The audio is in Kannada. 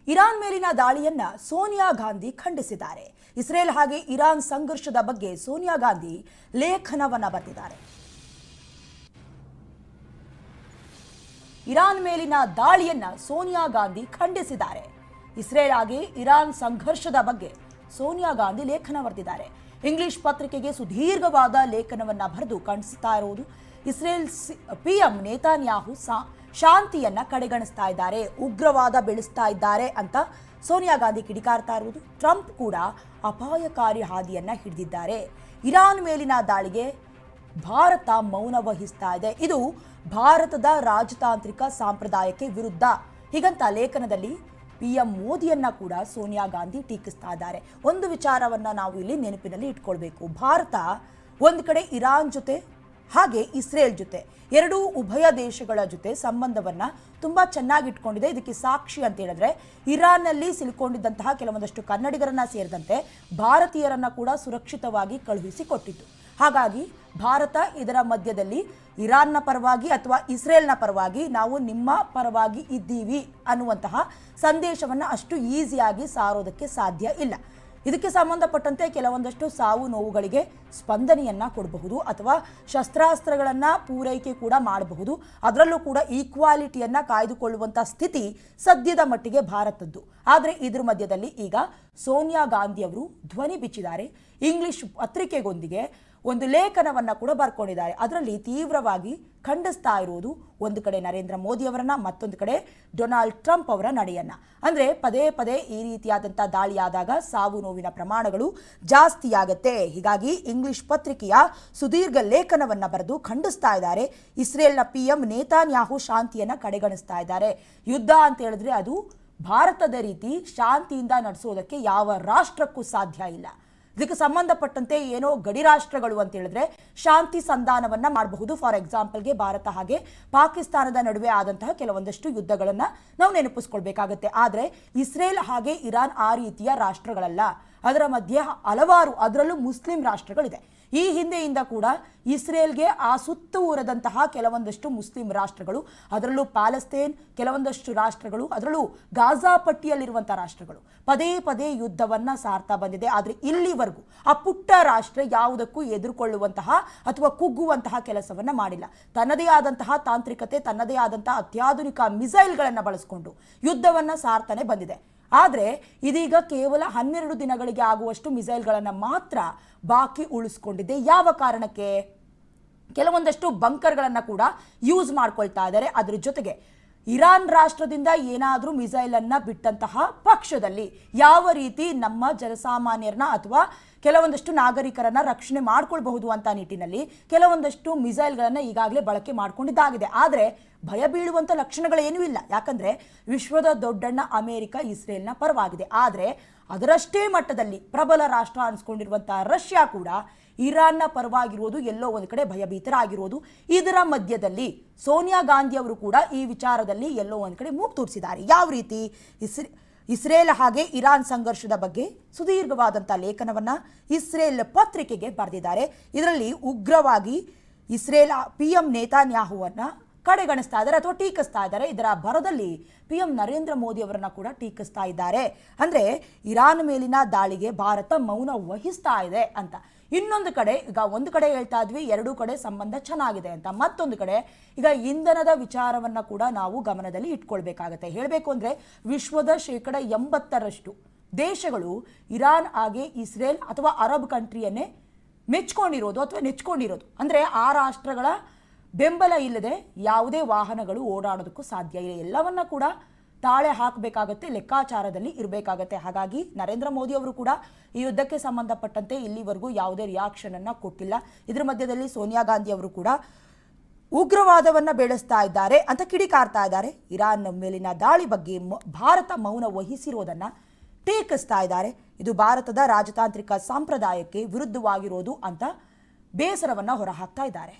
ಇರಾನ್ ಮೇಲಿನ ದಾಳಿಯನ್ನ ಸೋನಿಯಾ ಗಾಂಧಿ ಖಂಡಿಸಿದ್ದಾರೆ. ಇಸ್ರೇಲ್ ಹಾಗೆ ಇರಾನ್ ಸಂಘರ್ಷದ ಬಗ್ಗೆ ಸೋನಿಯಾ ಗಾಂಧಿ ಲೇಖನವನ್ನ ಬರೆದಿದ್ದಾರೆ. ಇರಾನ್ ಮೇಲಿನ ದಾಳಿಯನ್ನ ಸೋನಿಯಾ ಗಾಂಧಿ ಖಂಡಿಸಿದ್ದಾರೆ. ಇಸ್ರೇಲ್ ಹಾಗೆ ಇರಾನ್ ಸಂಘರ್ಷದ ಬಗ್ಗೆ ಸೋನಿಯಾ ಗಾಂಧಿ ಲೇಖನ ಬರೆದಿದ್ದಾರೆ. ಇಂಗ್ಲಿಷ್ ಪತ್ರಿಕೆಗೆ ಸುದೀರ್ಘವಾದ ಲೇಖನವನ್ನ ಬರೆದು ಖಂಡಿಸ್ತಾ ಇರುವುದು ಇಸ್ರೇಲ್ ಪಿಎಂ ನೇತಾನ್ಯಾಹು ಶಾಂತಿಯನ್ನ ಕಡೆಗಣಿಸ್ತಾ ಇದ್ದಾರೆ, ಉಗ್ರವಾದ ಬೆಳೆಸ್ತಾ ಇದ್ದಾರೆ ಅಂತ ಸೋನಿಯಾ ಗಾಂಧಿ ಕಿಡಿಕಾರ್ತಾ ಇರುವುದು. ಟ್ರಂಪ್ ಕೂಡ ಅಪಾಯಕಾರಿ ಹಾದಿಯನ್ನ ಹಿಡಿದಿದ್ದಾರೆ. ಇರಾನ್ ಮೇಲಿನ ದಾಳಿಗೆ ಭಾರತ ಮೌನ ವಹಿಸ್ತಾ ಇದೆ, ಇದು ಭಾರತದ ರಾಜತಾಂತ್ರಿಕ ಸಂಪ್ರದಾಯಕ್ಕೆ ವಿರುದ್ಧ ಹೀಗಂತ ಲೇಖನದಲ್ಲಿ ಪಿಎಂ ಮೋದಿಯನ್ನ ಕೂಡ ಸೋನಿಯಾ ಗಾಂಧಿ ಟೀಕಿಸ್ತಾ ಇದ್ದಾರೆ. ಒಂದು ವಿಚಾರವನ್ನ ನಾವು ಇಲ್ಲಿ ನೆನಪಿನಲ್ಲಿ ಇಟ್ಕೊಳ್ಬೇಕು. ಭಾರತ ಒಂದು ಕಡೆ ಇರಾನ್ ಜೊತೆ ಹಾಗೆ ಇಸ್ರೇಲ್ ಜೊತೆ ಎರಡೂ ಉಭಯ ದೇಶಗಳ ಜೊತೆ ಸಂಬಂಧವನ್ನ ತುಂಬಾ ಚೆನ್ನಾಗಿ ಇಟ್ಕೊಂಡಿದೆ. ಇದಕ್ಕೆ ಸಾಕ್ಷಿ ಅಂತ ಹೇಳಿದ್ರೆ ಇರಾನ್ನಲ್ಲಿ ಸಿಲುಕೊಂಡಿದ್ದಂತಹ ಕೆಲವೊಂದಷ್ಟು ಕನ್ನಡಿಗರನ್ನ ಸೇರಿದಂತೆ ಭಾರತೀಯರನ್ನ ಕೂಡ ಸುರಕ್ಷಿತವಾಗಿ ಕಳುಹಿಸಿಕೊಟ್ಟಿತ್ತು. ಹಾಗಾಗಿ ಭಾರತ ಇದರ ಮಧ್ಯದಲ್ಲಿ ಇರಾನ್ನ ಪರವಾಗಿ ಅಥವಾ ಇಸ್ರೇಲ್ನ ಪರವಾಗಿ ನಾವು ನಿಮ್ಮ ಪರವಾಗಿ ಇದ್ದೀವಿ ಅನ್ನುವಂತಹ ಸಂದೇಶವನ್ನು ಅಷ್ಟು ಈಸಿಯಾಗಿ ಸಾರೋದಕ್ಕೆ ಸಾಧ್ಯ ಇಲ್ಲ. ಇದಕ್ಕೆ ಸಂಬಂಧಪಟ್ಟಂತೆ ಕೆಲವೊಂದಷ್ಟು ಸಾವು ನೋವುಗಳಿಗೆ ಸ್ಪಂದನೆಯನ್ನ ಕೊಡಬಹುದು ಅಥವಾ ಶಸ್ತ್ರಾಸ್ತ್ರಗಳನ್ನು ಪೂರೈಕೆ ಕೂಡ ಮಾಡಬಹುದು. ಅದರಲ್ಲೂ ಕೂಡ ಈಕ್ವಾಲಿಟಿಯನ್ನ ಕಾಯ್ದುಕೊಳ್ಳುವಂಥ ಸ್ಥಿತಿ ಸದ್ಯದ ಮಟ್ಟಿಗೆ ಭಾರತದ್ದು. ಆದರೆ ಇದ್ರ ಮಧ್ಯದಲ್ಲಿ ಈಗ ಸೋನಿಯಾ ಗಾಂಧಿ ಅವರು ಧ್ವನಿ ಬಿಚ್ಚಿದ್ದಾರೆ. ಇಂಗ್ಲಿಷ್ ಪತ್ರಿಕೆಗೊಂದಿಗೆ ಒಂದು ಲೇಖನವನ್ನ ಕೂಡ ಬರ್ಕೊಂಡಿದ್ದಾರೆ. ಅದರಲ್ಲಿ ತೀವ್ರವಾಗಿ ಖಂಡಿಸ್ತಾ ಇರುವುದು ಒಂದು ಕಡೆ ನರೇಂದ್ರ ಮೋದಿ ಅವರನ್ನ, ಮತ್ತೊಂದು ಕಡೆ ಡೊನಾಲ್ಡ್ ಟ್ರಂಪ್ ಅವರ ನಡೆಯನ್ನ. ಅಂದ್ರೆ ಪದೇ ಪದೇ ಈ ರೀತಿಯಾದಂಥ ದಾಳಿಯಾದಾಗ ಸಾವು ನೋವಿನ ಪ್ರಮಾಣಗಳು ಜಾಸ್ತಿಯಾಗತ್ತೆ. ಹೀಗಾಗಿ ಇಂಗ್ಲಿಷ್ ಪತ್ರಿಕೆಯ ಸುದೀರ್ಘ ಲೇಖನವನ್ನ ಬರೆದು ಖಂಡಿಸ್ತಾ ಇದ್ದಾರೆ. ಇಸ್ರೇಲ್ನ ಪಿಎಂ ನೇತಾನ್ಯಾಹು ಶಾಂತಿಯನ್ನ ಕಡೆಗಣಿಸ್ತಾ ಇದ್ದಾರೆ. ಯುದ್ಧ ಅಂತ ಹೇಳಿದ್ರೆ ಅದು ಭಾರತದ ರೀತಿ ಶಾಂತಿಯಿಂದ ನಡೆಸೋದಕ್ಕೆ ಯಾವ ರಾಷ್ಟ್ರಕ್ಕೂ ಸಾಧ್ಯ ಇಲ್ಲ. ಇದಕ್ಕೆ ಸಂಬಂಧಪಟ್ಟಂತೆ ಏನೋ ಗಡಿ ರಾಷ್ಟ್ರಗಳು ಅಂತ ಹೇಳಿದ್ರೆ ಶಾಂತಿ ಸಂಧಾನವನ್ನ ಮಾಡಬಹುದು. ಫಾರ್ ಎಕ್ಸಾಂಪಲ್ಗೆ ಭಾರತ ಹಾಗೆ ಪಾಕಿಸ್ತಾನದ ನಡುವೆ ಆದಂತಹ ಕೆಲವೊಂದಷ್ಟು ಯುದ್ಧಗಳನ್ನ ನಾವು ನೆನಪಿಸ್ಕೊಳ್ಬೇಕಾಗತ್ತೆ. ಆದರೆ ಇಸ್ರೇಲ್ ಹಾಗೆ ಇರಾನ್ ಆ ರೀತಿಯ ರಾಷ್ಟ್ರಗಳಲ್ಲ. ಅದರ ಮಧ್ಯೆ ಹಲವಾರು, ಅದರಲ್ಲೂ ಮುಸ್ಲಿಂ ರಾಷ್ಟ್ರಗಳಿದೆ. ಈ ಹಿಂದೆಯಿಂದ ಕೂಡ ಇಸ್ರೇಲ್ಗೆ ಆ ಸುತ್ತುವರೆದಂತಹ ಕೆಲವೊಂದಷ್ಟು ಮುಸ್ಲಿಂ ರಾಷ್ಟ್ರಗಳು, ಅದರಲ್ಲೂ ಪ್ಯಾಲೆಸ್ತೇನ್, ಕೆಲವೊಂದಷ್ಟು ರಾಷ್ಟ್ರಗಳು, ಅದರಲ್ಲೂ ಗಾಜಾ ಪಟ್ಟಿಯಲ್ಲಿರುವಂತಹ ರಾಷ್ಟ್ರಗಳು ಪದೇ ಪದೇ ಯುದ್ಧವನ್ನ ಸಾರ್ತಾ ಬಂದಿದೆ. ಆದರೆ ಇಲ್ಲಿವರೆಗೂ ಆ ಪುಟ್ಟ ರಾಷ್ಟ್ರ ಯಾವುದಕ್ಕೂ ಎದುರುಕೊಳ್ಳುವಂತಹ ಅಥವಾ ಕುಗ್ಗುವಂತಹ ಕೆಲಸವನ್ನ ಮಾಡಿಲ್ಲ. ತನ್ನದೇ ಆದಂತಹ ತಾಂತ್ರಿಕತೆ, ತನ್ನದೇ ಆದಂತಹ ಅತ್ಯಾಧುನಿಕ ಮಿಸೈಲ್ಗಳನ್ನು ಬಳಸಿಕೊಂಡು ಯುದ್ಧವನ್ನ ಸಾರ್ತಾನೆ ಬಂದಿದೆ. ಆದರೆ ಇದೀಗ ಕೇವಲ 12 ದಿನಗಳಿಗೆ ಆಗುವಷ್ಟು ಮಿಸೈಲ್ಗಳನ್ನು ಮಾತ್ರ ಬಾಕಿ ಉಳಿಸ್ಕೊಂಡಿದೆ. ಯಾವ ಕಾರಣಕ್ಕೆ? ಕೆಲವೊಂದಷ್ಟು ಬಂಕರ್ಗಳನ್ನು ಕೂಡ ಯೂಸ್ ಮಾಡ್ಕೊಳ್ತಾ ಇದ್ದಾರೆ. ಅದ್ರ ಜೊತೆಗೆ ಇರಾನ್ ರಾಷ್ಟ್ರದಿಂದ ಏನಾದರೂ ಮಿಸೈಲ್ ಅನ್ನ ಬಿಟ್ಟಂತಹ ಪಕ್ಷದಲ್ಲಿ ಯಾವ ರೀತಿ ನಮ್ಮ ಜನಸಾಮಾನ್ಯರನ್ನ ಅಥವಾ ಕೆಲವೊಂದಷ್ಟು ನಾಗರಿಕರನ್ನ ರಕ್ಷಣೆ ಮಾಡ್ಕೊಳ್ಬಹುದು ಅಂತ ನಿಟ್ಟಿನಲ್ಲಿ ಕೆಲವೊಂದಷ್ಟು ಮಿಸೈಲ್ಗಳನ್ನು ಈಗಾಗಲೇ ಬಳಕೆ ಮಾಡ್ಕೊಂಡಿದ್ದಾಗಿದೆ. ಆದರೆ ಭಯ ಬೀಳುವಂಥ ಲಕ್ಷಣಗಳೇನೂ ಇಲ್ಲ. ಯಾಕಂದ್ರೆ ವಿಶ್ವದ ದೊಡ್ಡಣ್ಣ ಅಮೆರಿಕ ಇಸ್ರೇಲ್ನ ಪರವಾಗಿದೆ. ಆದರೆ ಅದರಷ್ಟೇ ಮಟ್ಟದಲ್ಲಿ ಪ್ರಬಲ ರಾಷ್ಟ್ರ ಅನಿಸ್ಕೊಂಡಿರುವಂತಹ ರಷ್ಯಾ ಕೂಡ ಇರಾನ್ನ ಪರವಾಗಿರುವುದು, ಎಲ್ಲೋ ಒಂದು ಕಡೆ ಭಯಭೀತರಾಗಿರುವುದು. ಇದರ ಮಧ್ಯದಲ್ಲಿ ಸೋನಿಯಾ ಗಾಂಧಿ ಅವರು ಕೂಡ ಈ ವಿಚಾರದಲ್ಲಿ ಎಲ್ಲೋ ಒಂದು ಕಡೆ ಮೂಗು ತೂರಿಸಿದ್ದಾರೆ. ಯಾವ ರೀತಿ? ಇಸ್ರೇಲ್ ಹಾಗೆ ಇರಾನ್ ಸಂಘರ್ಷದ ಬಗ್ಗೆ ಸುದೀರ್ಘವಾದಂಥ ಲೇಖನವನ್ನ ಇಸ್ರೇಲ್ ಪತ್ರಿಕೆಗೆ ಬರೆದಿದ್ದಾರೆ. ಇದರಲ್ಲಿ ಉಗ್ರವಾಗಿ ಇಸ್ರೇಲ್ ಪಿಎಂ ನೇತಾನ್ಯಾಹುವನ್ನ ಕಡೆಗಣಿಸ್ತಾ ಇದ್ದಾರೆ ಅಥವಾ ಟೀಕಿಸ್ತಾ ಇದ್ದಾರೆ. ಇದರ ಭರದಲ್ಲಿ ಪಿಎಂ ನರೇಂದ್ರ ಮೋದಿ ಅವರನ್ನ ಕೂಡ ಟೀಕಿಸ್ತಾ ಇದ್ದಾರೆ. ಅಂದ್ರೆ ಇರಾನ್ ಮೇಲಿನ ದಾಳಿಗೆ ಭಾರತ ಮೌನ ವಹಿಸ್ತಾ ಇದೆ ಅಂತ. ಇನ್ನೊಂದು ಕಡೆ ಈಗ ಒಂದು ಕಡೆ ಹೇಳ್ತಾ ಇದ್ವಿ ಎರಡೂ ಕಡೆ ಸಂಬಂಧ ಚೆನ್ನಾಗಿದೆ ಅಂತ, ಮತ್ತೊಂದು ಕಡೆ ಈಗ ಇಂಧನದ ವಿಚಾರವನ್ನ ಕೂಡ ನಾವು ಗಮನದಲ್ಲಿ ಇಟ್ಕೊಳ್ಬೇಕಾಗತ್ತೆ. ಹೇಳಬೇಕು ಅಂದ್ರೆ ವಿಶ್ವದ 80% ದೇಶಗಳು ಇರಾನ್ ಹಾಗೆ ಇಸ್ರೇಲ್ ಅಥವಾ ಅರಬ್ ಕಂಟ್ರಿಯನ್ನೇ ಮೆಚ್ಕೊಂಡಿರೋದು ಅಥವಾ ನೆಚ್ಕೊಂಡಿರೋದು. ಅಂದ್ರೆ ಆ ರಾಷ್ಟ್ರಗಳ ಬೆಂಬಲ ಇಲ್ಲದೆ ಯಾವುದೇ ವಾಹನಗಳು ಓಡಾಡೋದಕ್ಕೂ ಸಾಧ್ಯ ಇಲ್ಲ. ಎಲ್ಲವನ್ನ ಕೂಡ ತಾಳೆ ಹಾಕಬೇಕಾಗತ್ತೆ, ಲೆಕ್ಕಾಚಾರದಲ್ಲಿ ಇರಬೇಕಾಗತ್ತೆ. ಹಾಗಾಗಿ ನರೇಂದ್ರ ಮೋದಿ ಅವರು ಕೂಡ ಈ ಯುದ್ಧಕ್ಕೆ ಸಂಬಂಧಪಟ್ಟಂತೆ ಇಲ್ಲಿವರೆಗೂ ಯಾವುದೇ ರಿಯಾಕ್ಷನ್ ಅನ್ನ ಕೊಟ್ಟಿಲ್ಲ. ಇದ್ರ ಮಧ್ಯದಲ್ಲಿ ಸೋನಿಯಾ ಗಾಂಧಿ ಅವರು ಕೂಡ ಉಗ್ರವಾದವನ್ನ ಬೆಳೆಸ್ತಾ ಇದ್ದಾರೆ ಅಂತ ಕಿಡಿಕಾರ್ತಾ ಇದ್ದಾರೆ. ಇರಾನ್ ಮೇಲಿನ ದಾಳಿ ಬಗ್ಗೆ ಭಾರತ ಮೌನ ವಹಿಸಿರೋದನ್ನ ಟೀಕಿಸ್ತಾ ಇದ್ದಾರೆ. ಇದು ಭಾರತದ ರಾಜತಾಂತ್ರಿಕ ಸಂಪ್ರದಾಯಕ್ಕೆ ವಿರುದ್ಧವಾಗಿರೋದು ಅಂತ ಬೇಸರವನ್ನ ಹೊರಹಾಕ್ತಾ ಇದ್ದಾರೆ.